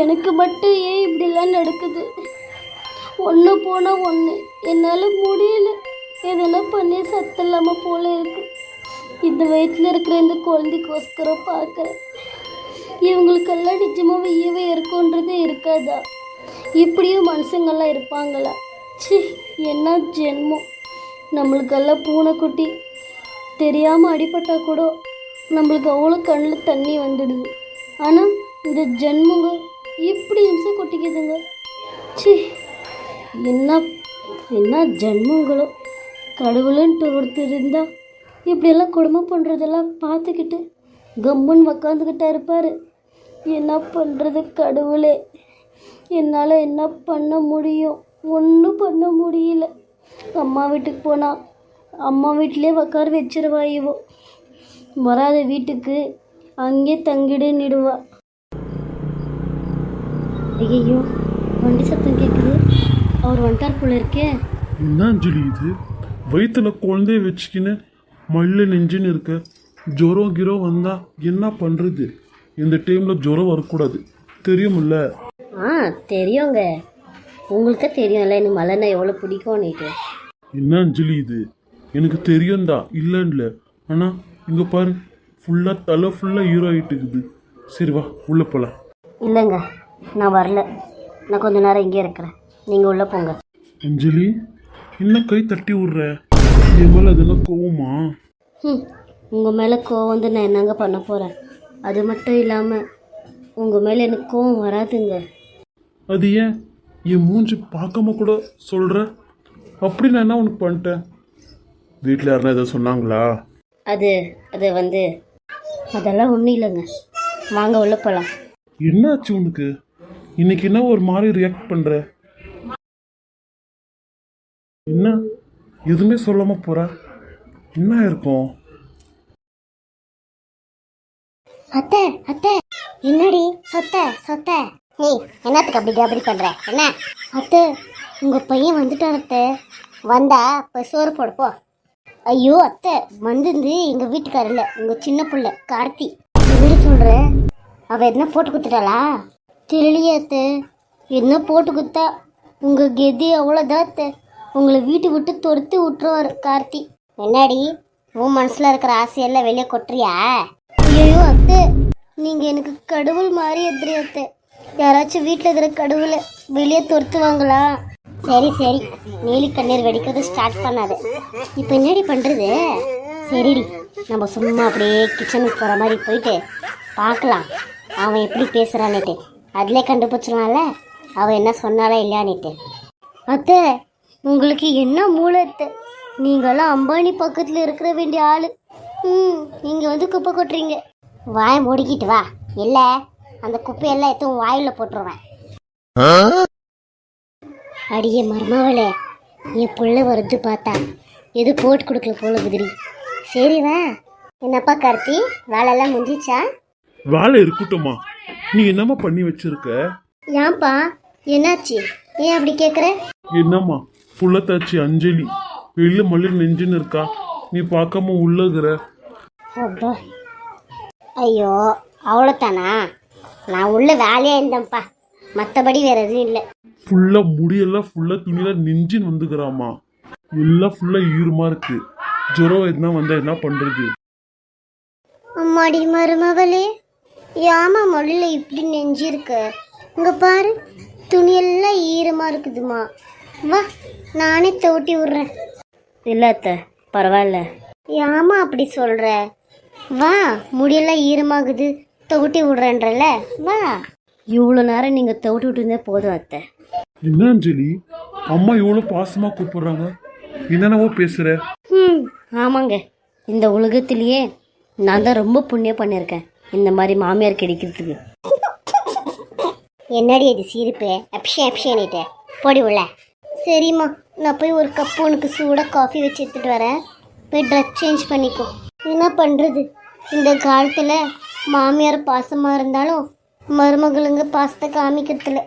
எனக்கு மட்டும் ஏன் இப்படிலாம் நடக்குது? ஒன்று போனால் ஒன்று, என்னால் முடியல. எதனா பண்ணி சத்தலாமல் போல இருக்கு. இந்த வயிற்றில் இருக்கிற இந்த குழந்தைக்கோஸ்கரம் பார்க்குறேன். இவங்களுக்கெல்லாம் நிஜமாக ஈவே இருக்குன்றது இருக்காதா? இப்படியும் மனுஷங்கள்லாம் இருப்பாங்களா? சி, என்ன ஜென்மம். நம்மளுக்கெல்லாம் பூனைக்குட்டி தெரியாமல் அடிபட்டால் கூட நம்மளுக்கு அவ்வளோ கண்ணில் தண்ணி வந்துடுது. ஆனால் இந்த ஜென்மங்க இப்படி இம்சை கொட்டிக்குதுங்க. சி, என்ன என்ன ஜென்மங்களோ. கடவுளுன்ட்டு ஒருத்தர் இருந்தால் இப்படியெல்லாம் கொடுமை பண்ணுறதெல்லாம் பார்த்துக்கிட்டு கம்முன்னு உக்காந்துக்கிட்டா இருப்பார். என்ன பண்ணுறது கடவுளே? என்னால் என்ன பண்ண முடியும்? ஒன்றும் பண்ண முடியல. அம்மா வீட்டுக்கு போனால் அம்மா வீட்டிலே உக்கார வச்சிருவா. இவோ வராத வீட்டுக்கு அங்கே தங்கிடுன்னுடுவா. ஐயோ, வண்டி சத்தம் கேட்குது. அவர் வந்துட்டார் போல இருக்கே. என்ன அஞ்சலி இது? வயிற்றுல குழந்தைய வச்சுக்கின்னு மல்ல நெஞ்சுன்னு இருக்க. ஜுரம் கிரம் வந்தா என்ன பண்ணுறது? இந்த டைமில் ஜுரம் வரக்கூடாது, தெரியுமில்ல? தெரியுங்க. உங்களுக்கே தெரியும்ல எனக்கு மலைன்னா எவ்வளோ பிடிக்கும்னுட்டு. என்ன அஞ்சலி இது? எனக்கு தெரியும்தா, இல்லைன்னு. ஆனால் இங்கே பாரு, ஃபுல்லாக தலை ஃபுல்லாக ஹீரோ ஆகிட்டு இருக்குது. சரி வா, உள்ளே போகலாம். இல்லைங்க, நான் வரல. நான் கொஞ்ச நேரம் இங்கே இருக்கிறேன். நீங்கள் உள்ளே போங்க. அஞ்சலி, என்ன கை தட்டி விட்ற? என் மேலே அதெல்லாம் கோவமா? உங்கள் மேலே கோவம் வந்து நான் என்னங்க பண்ண போகிறேன்? அது மட்டும் இல்லாமல் உங்கள் மேலே எனக்கு கோவம் வராதுங்க. அது ஏன் என் மூஞ்சி பார்க்காம கூட சொல்கிற? அப்படி நான் என்ன உனக்கு பண்ணிட்டேன்? வீட்டில் யாருன்னா எதாவது சொன்னாங்களா? அது வந்து அதெல்லாம் ஒன்றும் இல்லைங்க. வாங்க உள்ளே போகலாம். என்னாச்சு உனக்கு? இன்னைக்கு என்ன ஒரு மாதிரி ரியாக்ட் பண்ணுற? என்ன எதுவுமே சொல்லாமல் போகிற? என்ன இருக்கும்? அத்தை அத்தை, என்னடி சொத்த ஏய், என்னத்துக்கு அப்படி பண்ணுற? என்ன அத்தை, உங்கள் பையன் வந்துட்டான் அத்தை. வந்தா இப்போ சோறு போடுப்போ. ஐயோ அத்தை, வந்துருந்து எங்கள் வீட்டுக்காரில் உங்கள் சின்ன பிள்ளை கார்த்தி. எப்படி சொல்கிற? அவள் என்ன போட்டு கொடுத்துட்டாளா? தெரியலையே அத்தை. என்ன போட்டு கொடுத்தா? உங்கள் கெதி அவ்வளோதான் அத்தை. உங்களை வீட்டு விட்டு துரத்தி விட்டுருவார் கார்த்தி. என்னடி உன் மனசில் இருக்கிற ஆசையெல்லாம் வெளியே கொட்டுறியா? ஐயோ அத்தை, நீங்கள் எனக்கு கடவுள் மாதிரி எதிரி அத்தை. யாராச்சும் வீட்டில் இருக்கிற கடவுளை வெளியே துரத்துவாங்களா? சரி நீலி கண்ணீர் வெடிக்கிறது ஸ்டார்ட் பண்ணாது. இப்போ என்னடி பண்ணுறது? சரிடி, நம்ம சும்மா அப்படியே கிச்சனுக்கு போகிற மாதிரி போயிட்டு பார்க்கலாம் அவன் எப்படி பேசுகிறான்னுட்டு. அதிலே கண்டுபிடிச்சிடலாம்ல அவன் என்ன சொன்னாலா இல்லையான்னுட்டு. அத்தை, உங்களுக்கு என்ன மூளை அத்தை? நீங்களாம் அம்பானி பக்கத்தில் இருக்கிற வேண்டிய ஆள். நீங்கள் வந்து குப்பை கொட்டுறீங்க. வாயை மூடிக்கிட்டு வா, இல்லை அந்த குப்பையெல்லாம் எதுவும் வாயில் போட்டுருவேன். அடியே மருமவளே, என் பிள்ளை வருது பார்த்தா எது போட்டு கொடுக்கல போல குதிரி. சரி வா. என்னப்பா கார்த்தி, வேலையெல்லாம் முடிஞ்சிச்சா? வேலை இருக்கட்டும்மா, நீ என்னம்மா பண்ணி வச்சிருக்க? ஏன்பா, என்னாச்சு? ஏன் அப்படி கேட்குற? என்னம்மா புள்ளத்தாச்சி அஞ்சலி வெளில மல்லி நெஞ்சுன்னு இருக்கா, நீ பார்க்காம உள்ளகிற. அப்பா, ஐயோ அவ்வளோத்தானா? நான் உள்ள வேலையாக இருந்தேன்ப்பா, மற்றபடி வேற எதுவும் இல்லை. ஃபுல்லாக முடியெல்லாம் ஃபுல்லாக துணியெல்லாம் நெஞ்சின்னு வந்துக்கிறாம்மா. எல்லாம் ஃபுல்லாக ஈரமாக இருக்கு. ஜுரம் எதுனா வந்தால் என்ன பண்ணுறது? அம்மாடி மருமகளே, ஏமா மொழியில் இப்படி நெஞ்சிருக்க? இங்கே பாரு, துணியெல்லாம் ஈரமாக இருக்குதுமா. வா, நானே தோட்டி விட்றேன். இல்லை அத்தை, பரவாயில்ல. ஏமா அப்படி சொல்கிற? வா, முடியெல்லாம் ஈரமாகுது, தோட்டி விட்றேன்றல. வா. இவ்வளோ நேரம் நீங்கள் தோட்டி விட்டுருந்தே போதும் அத்தை. என்ன அஞ்சலி, அம்மா இவ்வளோ பாசமாக கூப்பிடுறாங்க, என்னென்னவோ பேசுகிற? ஆமாங்க, இந்த உலகத்திலேயே நான் தான் ரொம்ப புண்ணியம் பண்ணியிருக்கேன் இந்த மாதிரி மாமியார் கிடைக்கிறதுக்கு. என்னடி அது சிரிப்பு? அப்ஷேனிட்டு போடி உள்ள. சரிம்மா, நான் போய் ஒரு கப்பு உனக்கு சூடாக காஃபி வச்சு எடுத்துகிட்டு வரேன். போய் ட்ரெஸ் சேஞ்ச் பண்ணிக்கோ. என்ன பண்ணுறது, இந்த காலத்தில் மாமியார் பாசமாக இருந்தாலும் மருமகளுங்க பாசத்தை காமிக்கிறதுல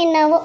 என்னவோ.